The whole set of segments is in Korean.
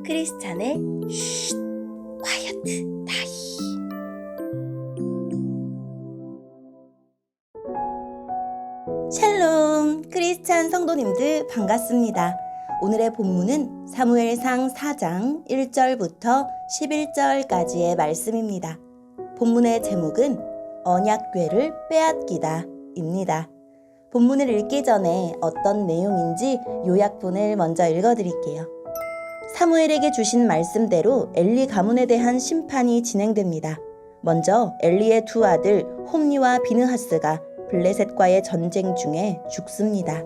크리스찬의 쉿 콰이어트 타임. 샬롬 크리스찬 성도님들 반갑습니다. 오늘의 본문은 사무엘상 4장 1절부터 11절까지의 말씀입니다. 본문의 제목은 언약궤를 빼앗기다 입니다. 본문을 읽기 전에 어떤 내용인지 요약본을 먼저 읽어드릴게요. 사무엘에게 주신 말씀대로 엘리 가문에 대한 심판이 진행됩니다. 먼저 엘리의 두 아들 홈니와 비느하스가 블레셋과의 전쟁 중에 죽습니다.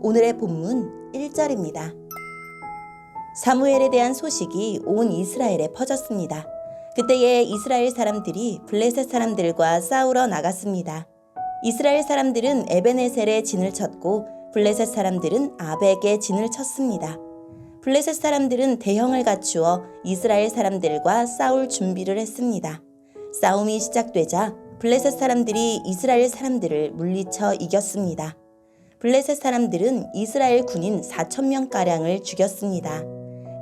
오늘의 본문 1절입니다. 사무엘에 대한 소식이 온 이스라엘에 퍼졌습니다. 그때에 이스라엘 사람들이 블레셋 사람들과 싸우러 나갔습니다. 이스라엘 사람들은 에베네셀에 진을 쳤고 블레셋 사람들은 아벡에 진을 쳤습니다. 블레셋 사람들은 대형을 갖추어 이스라엘 사람들과 싸울 준비를 했습니다. 싸움이 시작되자 블레셋 사람들이 이스라엘 사람들을 물리쳐 이겼습니다. 블레셋 사람들은 이스라엘 군인 4,000명가량을 죽였습니다.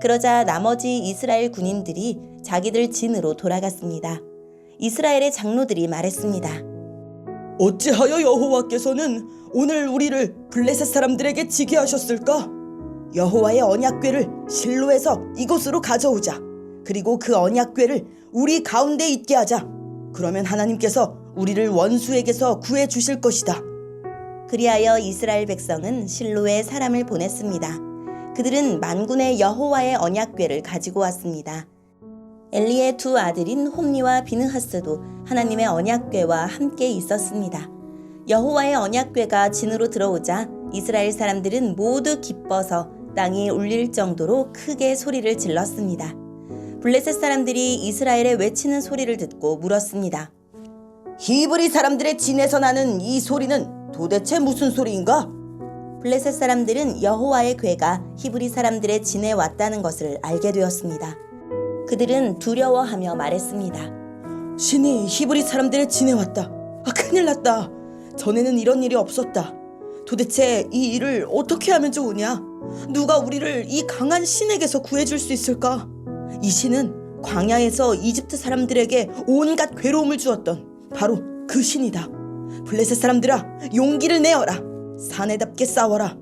그러자 나머지 이스라엘 군인들이 자기들 진으로 돌아갔습니다. 이스라엘의 장로들이 말했습니다. 어찌하여 여호와께서는 오늘 우리를 블레셋 사람들에게 지게 하셨을까? 여호와의 언약궤를 실로에서 이곳으로 가져오자. 그리고 그 언약궤를 우리 가운데 있게 하자. 그러면 하나님께서 우리를 원수에게서 구해 주실 것이다. 그리하여 이스라엘 백성은 실로에 사람을 보냈습니다. 그들은 만군의 여호와의 언약궤를 가지고 왔습니다. 엘리의 두 아들인 홈니와 비느하스도 하나님의 언약궤와 함께 있었습니다. 여호와의 언약궤가 진으로 들어오자 이스라엘 사람들은 모두 기뻐서 땅이 울릴 정도로 크게 소리를 질렀습니다. 블레셋 사람들이 이스라엘의 외치는 소리를 듣고 물었습니다. 히브리 사람들의 진에서 나는 이 소리는 도대체 무슨 소리인가? 블레셋 사람들은 여호와의 궤가 히브리 사람들의 진에 왔다는 것을 알게 되었습니다. 그들은 두려워하며 말했습니다. 신이 히브리 사람들의 진에 왔다. 큰일 났다. 전에는 이런 일이 없었다. 도대체 이 일을 어떻게 하면 좋으냐? 누가 우리를 이 강한 신에게서 구해줄 수 있을까? 이 신은 광야에서 이집트 사람들에게 온갖 괴로움을 주었던 바로 그 신이다. 블레셋 사람들아, 용기를 내어라. 사내답게 싸워라.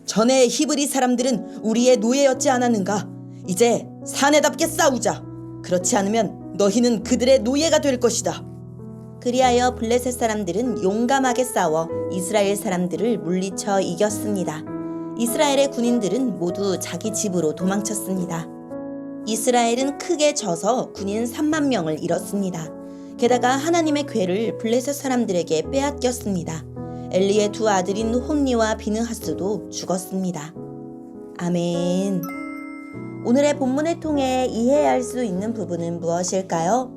전에 히브리 사람들은 우리의 노예였지 않았는가? 이제 사내답게 싸우자. 그렇지 않으면 너희는 그들의 노예가 될 것이다. 그리하여 블레셋 사람들은 용감하게 싸워 이스라엘 사람들을 물리쳐 이겼습니다. 이스라엘의 군인들은 모두 자기 집으로 도망쳤습니다. 이스라엘은 크게 져서 군인 3만 명을 잃었습니다. 게다가 하나님의 궤를 블레셋 사람들에게 빼앗겼습니다. 엘리의 두 아들인 홈니와 비느하스도 죽었습니다. 아멘. 오늘의 본문을 통해 이해할 수 있는 부분은 무엇일까요?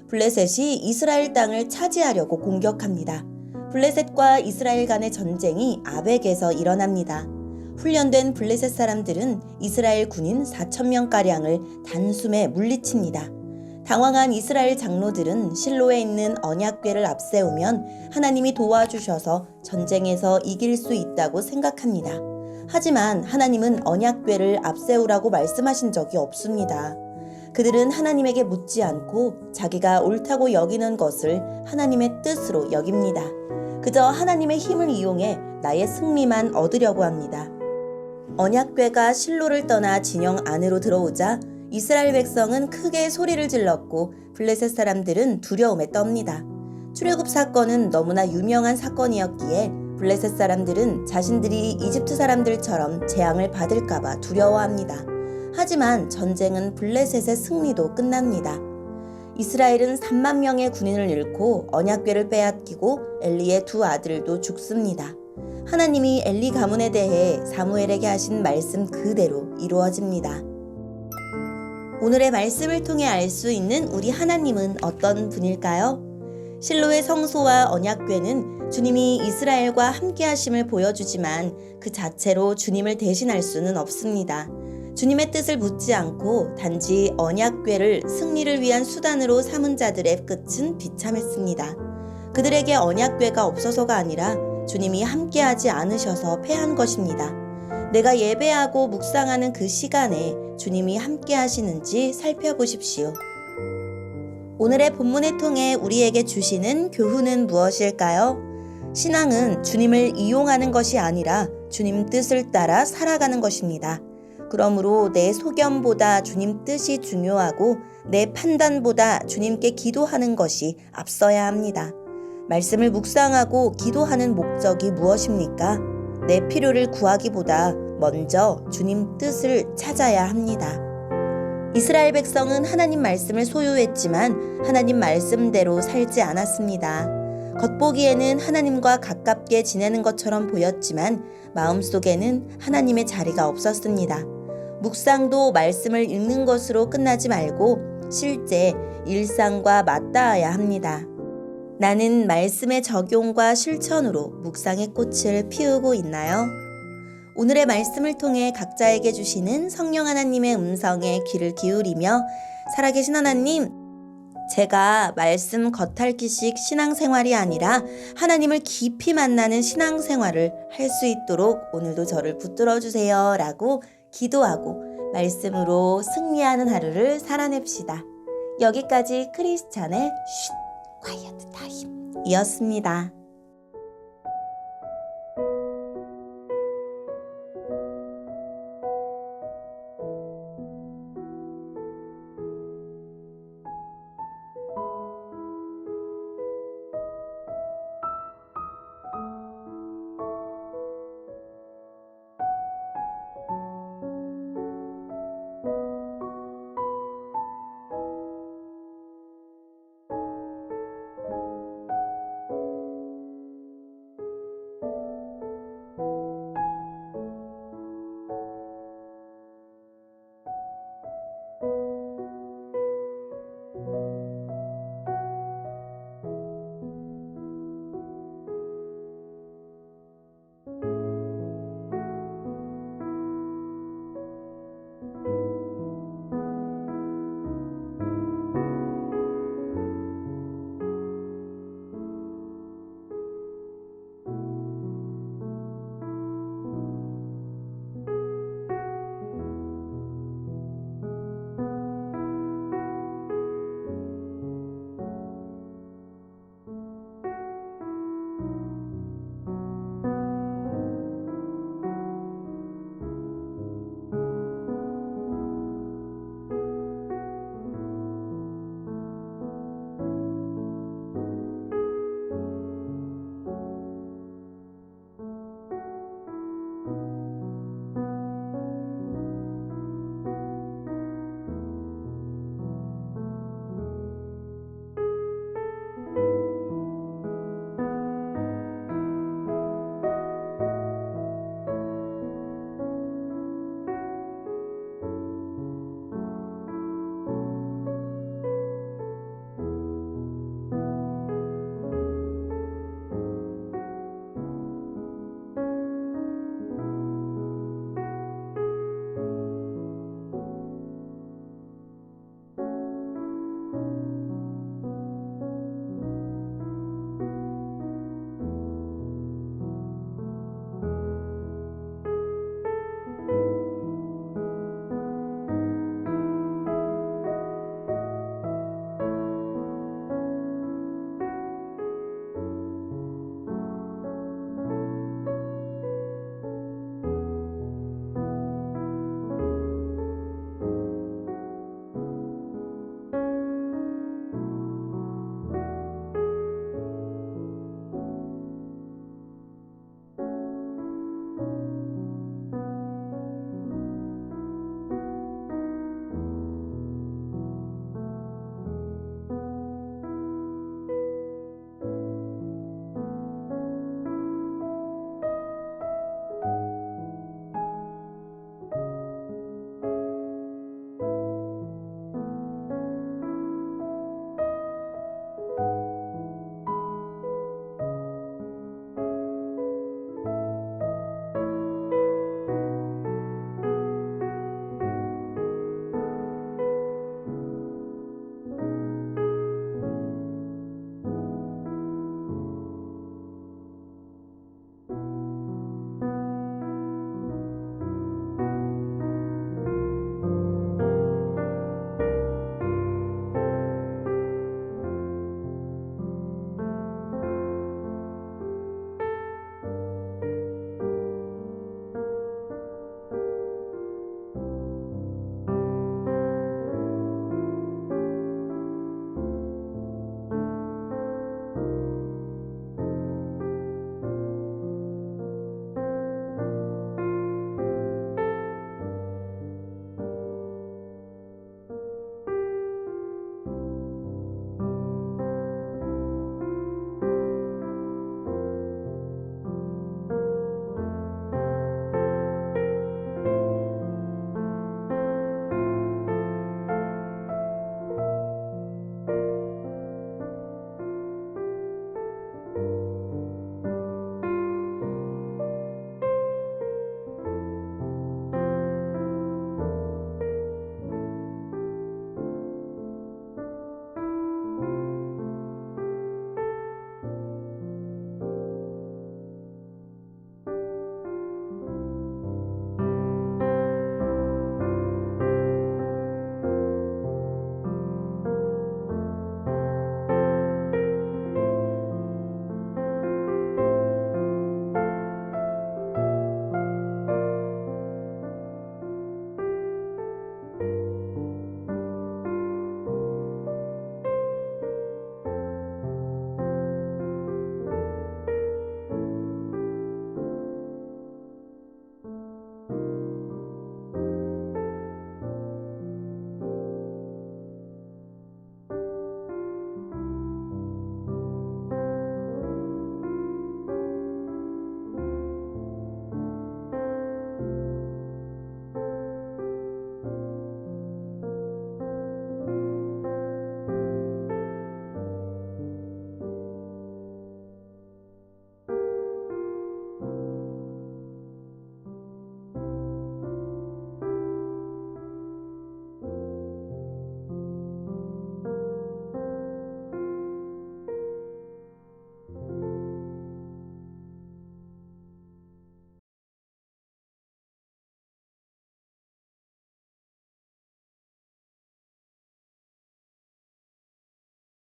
블레셋이 이스라엘 땅을 차지하려고 공격합니다. 블레셋과 이스라엘 간의 전쟁이 아벡에서 일어납니다. 훈련된 블레셋 사람들은 이스라엘 군인 4,000명가량을 단숨에 물리칩니다. 당황한 이스라엘 장로들은 실로에 있는 언약궤를 앞세우면 하나님이 도와주셔서 전쟁에서 이길 수 있다고 생각합니다. 하지만 하나님은 언약궤를 앞세우라고 말씀하신 적이 없습니다. 그들은 하나님에게 묻지 않고 자기가 옳다고 여기는 것을 하나님의 뜻으로 여깁니다. 그저 하나님의 힘을 이용해 나의 승리만 얻으려고 합니다. 언약궤가 실로를 떠나 진영 안으로 들어오자 이스라엘 백성은 크게 소리를 질렀고 블레셋 사람들은 두려움에 떱니다. 출애굽 사건은 너무나 유명한 사건이었기에 블레셋 사람들은 자신들이 이집트 사람들처럼 재앙을 받을까봐 두려워합니다. 하지만 전쟁은 블레셋의 승리도 끝납니다. 이스라엘은 3만 명의 군인을 잃고 언약궤를 빼앗기고 엘리의 두 아들도 죽습니다. 하나님이 엘리 가문에 대해 사무엘에게 하신 말씀 그대로 이루어집니다. 오늘의 말씀을 통해 알 수 있는 우리 하나님은 어떤 분일까요? 실로의 성소와 언약궤는 주님이 이스라엘과 함께 하심을 보여주지만 그 자체로 주님을 대신할 수는 없습니다. 주님의 뜻을 묻지 않고 단지 언약궤를 승리를 위한 수단으로 삼은 자들의 끝은 비참했습니다. 그들에게 언약궤가 없어서가 아니라 주님이 함께하지 않으셔서 패한 것입니다. 내가 예배하고 묵상하는 그 시간에 주님이 함께 하시는지 살펴보십시오. 오늘의 본문을 통해 우리에게 주시는 교훈은 무엇일까요? 신앙은 주님을 이용하는 것이 아니라 주님 뜻을 따라 살아가는 것입니다. 그러므로 내 소견보다 주님 뜻이 중요하고 내 판단보다 주님께 기도하는 것이 앞서야 합니다. 말씀을 묵상하고 기도하는 목적이 무엇입니까? 내 필요를 구하기보다 먼저 주님 뜻을 찾아야 합니다. 이스라엘 백성은 하나님 말씀을 소유했지만 하나님 말씀대로 살지 않았습니다. 겉보기에는 하나님과 가깝게 지내는 것처럼 보였지만 마음속에는 하나님의 자리가 없었습니다. 묵상도 말씀을 읽는 것으로 끝나지 말고 실제 일상과 맞닿아야 합니다. 나는 말씀의 적용과 실천으로 묵상의 꽃을 피우고 있나요? 오늘의 말씀을 통해 각자에게 주시는 성령 하나님의 음성에 귀를 기울이며 살아계신 하나님, 제가 말씀 겉핥기식 신앙생활이 아니라 하나님을 깊이 만나는 신앙생활을 할 수 있도록 오늘도 저를 붙들어 주세요 라고 기도하고 말씀으로 승리하는 하루를 살아냅시다. 여기까지 크리스찬의 쉿 콰이어트 타임 이었습니다.